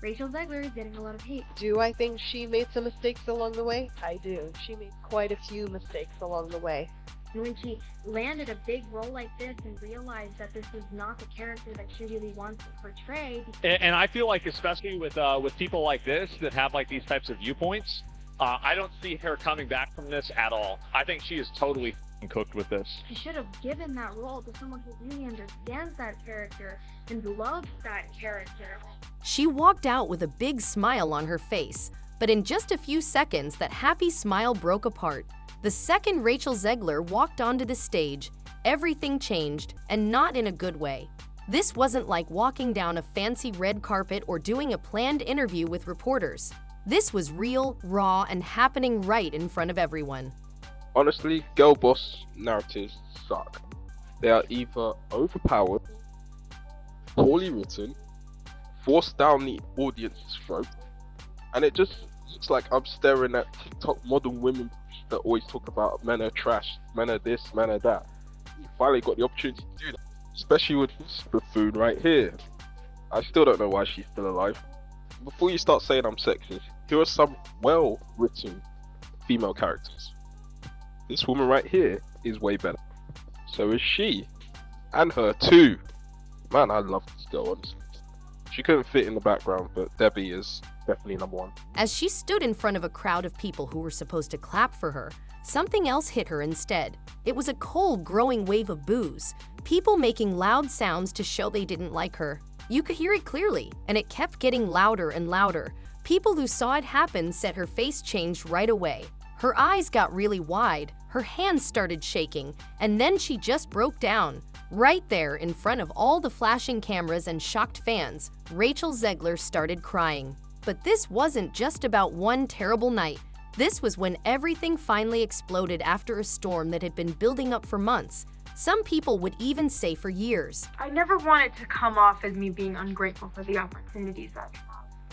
Rachel Zegler is getting a lot of hate. Do I think she made some mistakes along the way? I do. She made quite a few mistakes along the way. And when she landed a big role like this and realized that this is not the character that she really wants to portray. And I feel like, especially with people like this that have like these types of viewpoints, I don't see her coming back from this at all. I think she is totally cooked with this. She should have given that role to someone who really understands that character and loves that character. She walked out with a big smile on her face, but in just a few seconds, that happy smile broke apart. The second Rachel Zegler walked onto the stage, everything changed, and not in a good way. This wasn't like walking down a fancy red carpet or doing a planned interview with reporters. This was real, raw, and happening right in front of everyone. Honestly, girl boss narratives suck. They are either overpowered, poorly written, forced down the audience's throat, and it just looks like I'm staring at TikTok modern women that always talk about men are trash, men are this, men are that. You finally got the opportunity to do that, especially with this buffoon right here. I still don't know why she's still alive. Before you start saying I'm sexist, here are some well-written female characters. This woman right here is way better. So is she. And her too. Man, I love this girl, honestly. She couldn't fit in the background, but Debbie is definitely number one. As she stood in front of a crowd of people who were supposed to clap for her, something else hit her instead. It was a cold, growing wave of boos. People making loud sounds to show they didn't like her. You could hear it clearly, and it kept getting louder and louder. People who saw it happen said her face changed right away. Her eyes got really wide, her hands started shaking, and then she just broke down. Right there in front of all the flashing cameras and shocked fans, Rachel Zegler started crying. But this wasn't just about one terrible night. This was when everything finally exploded after a storm that had been building up for months. Some people would even say for years. I never wanted to come off as me being ungrateful for the opportunities I've had.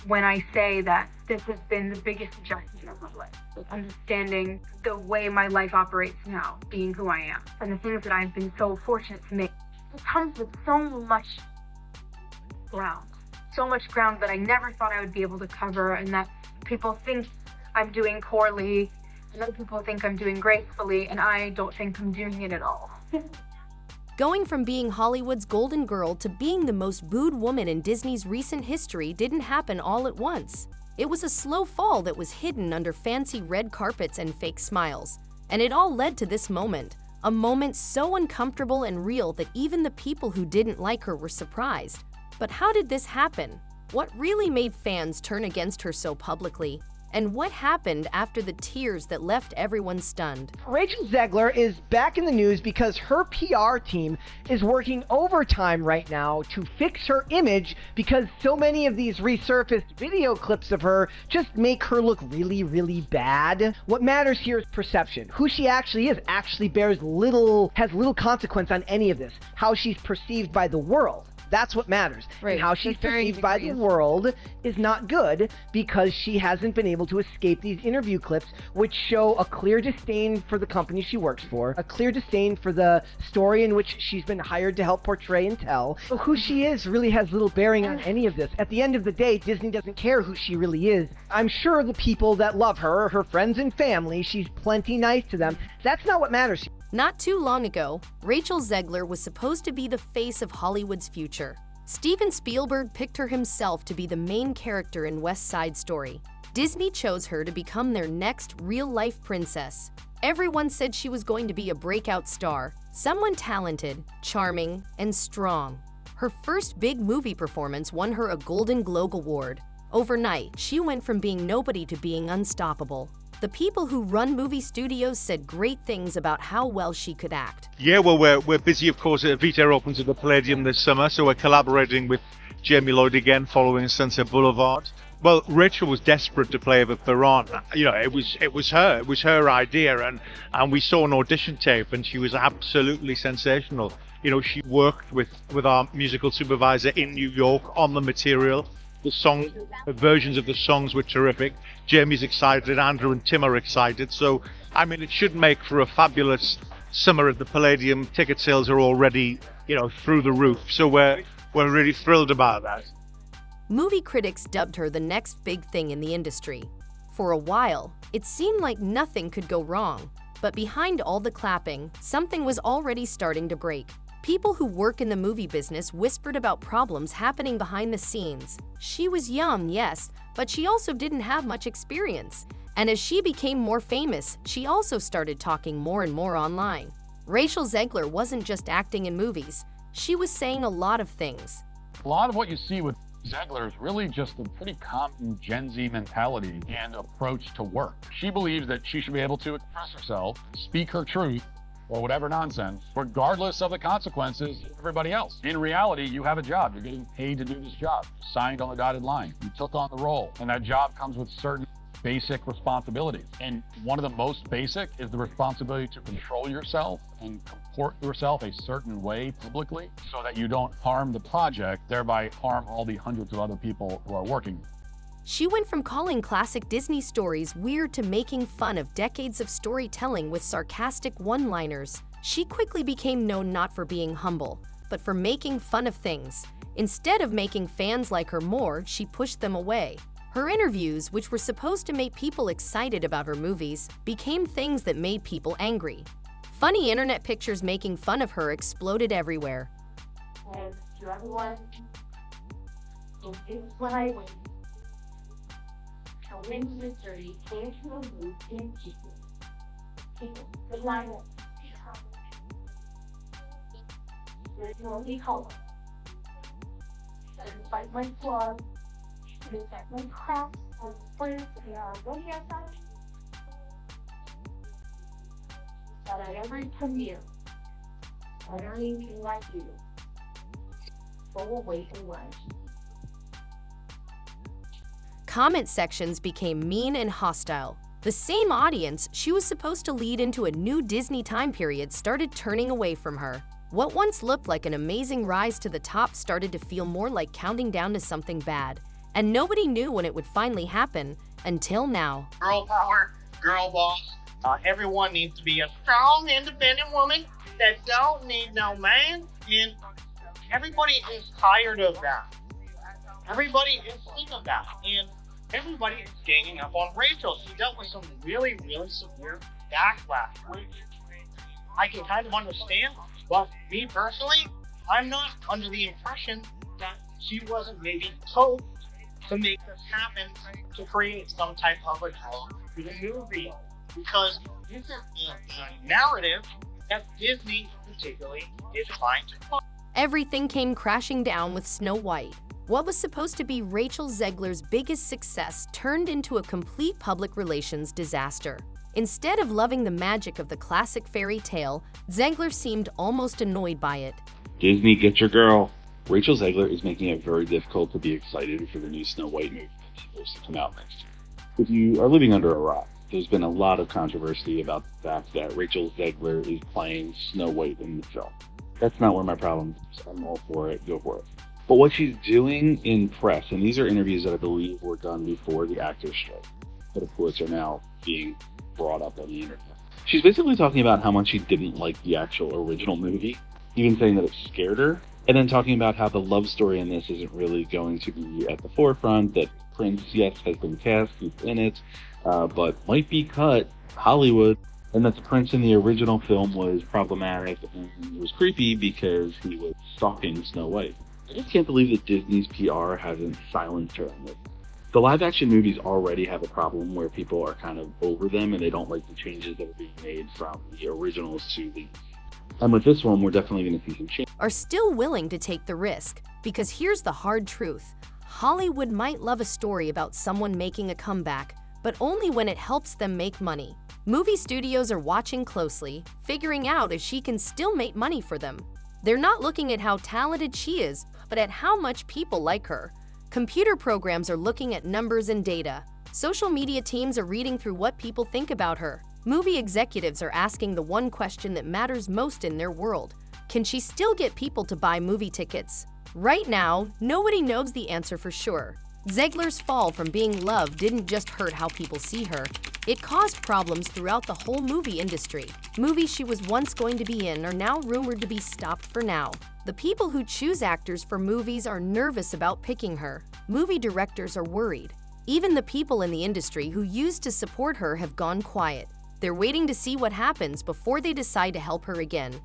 When I say that this has been the biggest adjustment of my life, understanding the way my life operates now, being who I am, and the things that I've been so fortunate to make, it comes with so much ground that I never thought I would be able to cover, and that people think I'm doing poorly, and other people think I'm doing gracefully, and I don't think I'm doing it at all. Going from being Hollywood's golden girl to being the most booed woman in Disney's recent history didn't happen all at once. It was a slow fall that was hidden under fancy red carpets and fake smiles. And it all led to this moment, a moment so uncomfortable and real that even the people who didn't like her were surprised. But how did this happen? What really made fans turn against her so publicly? And what happened after the tears that left everyone stunned? Rachel Zegler is back in the news because her PR team is working overtime right now to fix her image because so many of these resurfaced video clips of her just make her look really, really bad. What matters here is perception. Who she actually is actually has little consequence on any of this. How she's perceived by the world. That's what matters. Right. And how she's perceived by the world is not good because she hasn't been able to escape these interview clips which show a clear disdain for the company she works for, a clear disdain for the story in which she's been hired to help portray and tell. So who she is really has little bearing on any of this. At the end of the day, Disney doesn't care who she really is. I'm sure the people that love her are her friends and family. She's plenty nice to them. That's not what matters. Not too long ago, Rachel Zegler was supposed to be the face of Hollywood's future. Steven Spielberg picked her himself to be the main character in West Side Story. Disney chose her to become their next real-life princess. Everyone said she was going to be a breakout star, someone talented, charming, and strong. Her first big movie performance won her a Golden Globe Award. Overnight, she went from being nobody to being unstoppable. The people who run movie studios said great things about how well she could act. Yeah, well, we're busy, of course. Vita opens at the Palladium this summer, so we're collaborating with Jamie Lloyd again following Sunset Boulevard. Well, Rachel was desperate to play Eva Perón. You know, it was her idea, and we saw an audition tape, and she was absolutely sensational. You know, she worked with our musical supervisor in New York on the material. The versions of the songs were terrific. Jamie's excited, Andrew and Tim are excited. So, I mean, it should make for a fabulous summer at the Palladium. Ticket sales are already, through the roof. So we're really thrilled about that. Movie critics dubbed her the next big thing in the industry. For a while, it seemed like nothing could go wrong, but behind all the clapping, something was already starting to break. People who work in the movie business whispered about problems happening behind the scenes. She was young, yes, but she also didn't have much experience. And as she became more famous, she also started talking more and more online. Rachel Zegler wasn't just acting in movies. She was saying a lot of things. A lot of what you see with Zegler is really just a pretty common Gen Z mentality and approach to work. She believes that she should be able to express herself, speak her truth, or whatever nonsense, regardless of the consequences of everybody else. In reality, you have a job. You're getting paid to do this job. You signed on the dotted line. You took on the role, and that job comes with certain basic responsibilities. And one of the most basic is the responsibility to control yourself and comport yourself a certain way publicly so that you don't harm the project, thereby harm all the hundreds of other people who are working. She went from calling classic Disney stories weird to making fun of decades of storytelling with sarcastic one-liners. She quickly became known not for being humble, but for making fun of things. Instead of making fans like her more, she pushed them away. Her interviews, which were supposed to make people excited about her movies, became things that made people angry. Funny internet pictures making fun of her exploded everywhere. And to everyone, it's what I win. A win mystery came to a booth in people. People, the line up. There's no color. Despite my flaws, despite my crafts, and players they are really outside. But at every premiere, I don't even like you. Go away and lunch. Comment sections became mean and hostile. The same audience she was supposed to lead into a new Disney time period started turning away from her. What once looked like an amazing rise to the top started to feel more like counting down to something bad. And nobody knew when it would finally happen, until now. Girl power, girl boss. Everyone needs to be a strong, independent woman that don't need no man. And everybody is tired of that. Everybody is sick of that. And everybody is ganging up on Rachel. She dealt with some really, really severe backlash, which I can kind of understand. But me personally, I'm not under the impression that she wasn't maybe told to make this happen, to create some type of a draw for the movie. Because this is a narrative that Disney particularly is trying to push. Everything came crashing down with Snow White. What was supposed to be Rachel Zegler's biggest success turned into a complete public relations disaster. Instead of loving the magic of the classic fairy tale, Zegler seemed almost annoyed by it. Disney, get your girl. Rachel Zegler is making it very difficult to be excited for the new Snow White movie that's supposed to come out next year. If you are living under a rock, there's been a lot of controversy about the fact that Rachel Zegler is playing Snow White in the film. That's not where my problem is. I'm all for it. Go for it. But what she's doing in press, and these are interviews that I believe were done before the actors' strike, but of course are now being brought up on the internet. She's basically talking about how much she didn't like the actual original movie, even saying that it scared her, and then talking about how the love story in this isn't really going to be at the forefront, that Prince, yes, has been cast, he's in it, but might be cut, Hollywood, and that the Prince in the original film was problematic and was creepy because he was stalking Snow White. I just can't believe that Disney's PR hasn't silenced her on this. The live-action movies already have a problem where people are kind of over them and they don't like the changes that are being made from the originals to these. And with this one, we're definitely going to see some change. Are still willing to take the risk, because here's the hard truth. Hollywood might love a story about someone making a comeback, but only when it helps them make money. Movie studios are watching closely, figuring out if she can still make money for them. They're not looking at how talented she is, but at how much people like her. Computer programs are looking at numbers and data. Social media teams are reading through what people think about her. Movie executives are asking the one question that matters most in their world. Can she still get people to buy movie tickets? Right now, nobody knows the answer for sure. Zegler's fall from being loved didn't just hurt how people see her. It caused problems throughout the whole movie industry. Movies she was once going to be in are now rumored to be stopped for now. The people who choose actors for movies are nervous about picking her. Movie directors are worried. Even the people in the industry who used to support her have gone quiet. They're waiting to see what happens before they decide to help her again.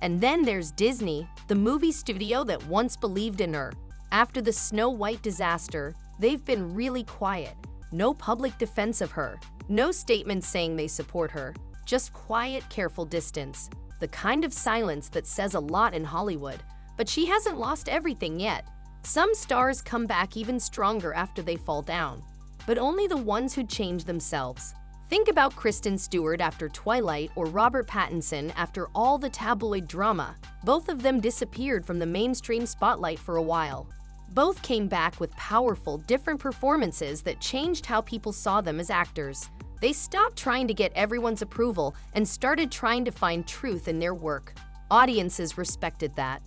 And then there's Disney, the movie studio that once believed in her. After the Snow White disaster, they've been really quiet. No public defense of her. No statements saying they support her. Just quiet, careful distance. The kind of silence that says a lot in Hollywood. But she hasn't lost everything yet. Some stars come back even stronger after they fall down. But only the ones who change themselves. Think about Kristen Stewart after Twilight or Robert Pattinson after all the tabloid drama. Both of them disappeared from the mainstream spotlight for a while. Both came back with powerful, different performances that changed how people saw them as actors. They stopped trying to get everyone's approval and started trying to find truth in their work. Audiences respected that.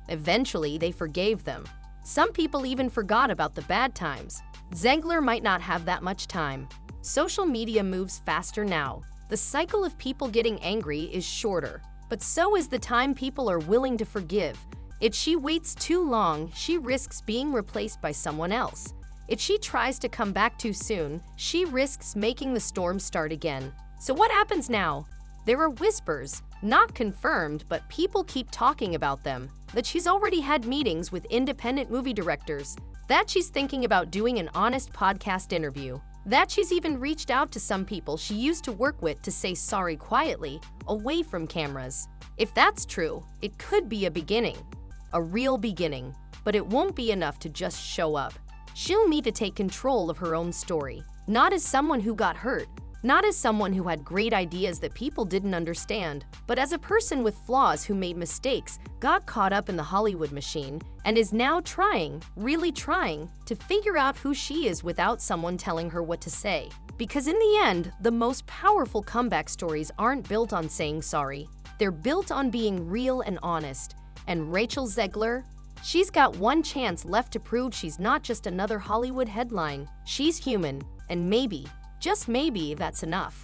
Eventually, they forgave them. Some people even forgot about the bad times. Zegler might not have that much time. Social media moves faster now. The cycle of people getting angry is shorter, but so is the time people are willing to forgive. If she waits too long, she risks being replaced by someone else. If she tries to come back too soon, she risks making the storm start again. So what happens now? There are whispers, not confirmed, but people keep talking about them, that she's already had meetings with independent movie directors, that she's thinking about doing an honest podcast interview, that she's even reached out to some people she used to work with to say sorry quietly, away from cameras. If that's true, it could be a beginning. A real beginning. But it won't be enough to just show up. She'll need to take control of her own story. Not as someone who got hurt, not as someone who had great ideas that people didn't understand, but as a person with flaws who made mistakes, got caught up in the Hollywood machine, and is now trying, really trying, to figure out who she is without someone telling her what to say. Because in the end, the most powerful comeback stories aren't built on saying sorry. They're built on being real and honest. And Rachel Zegler? She's got one chance left to prove she's not just another Hollywood headline. She's human, and maybe, just maybe, that's enough.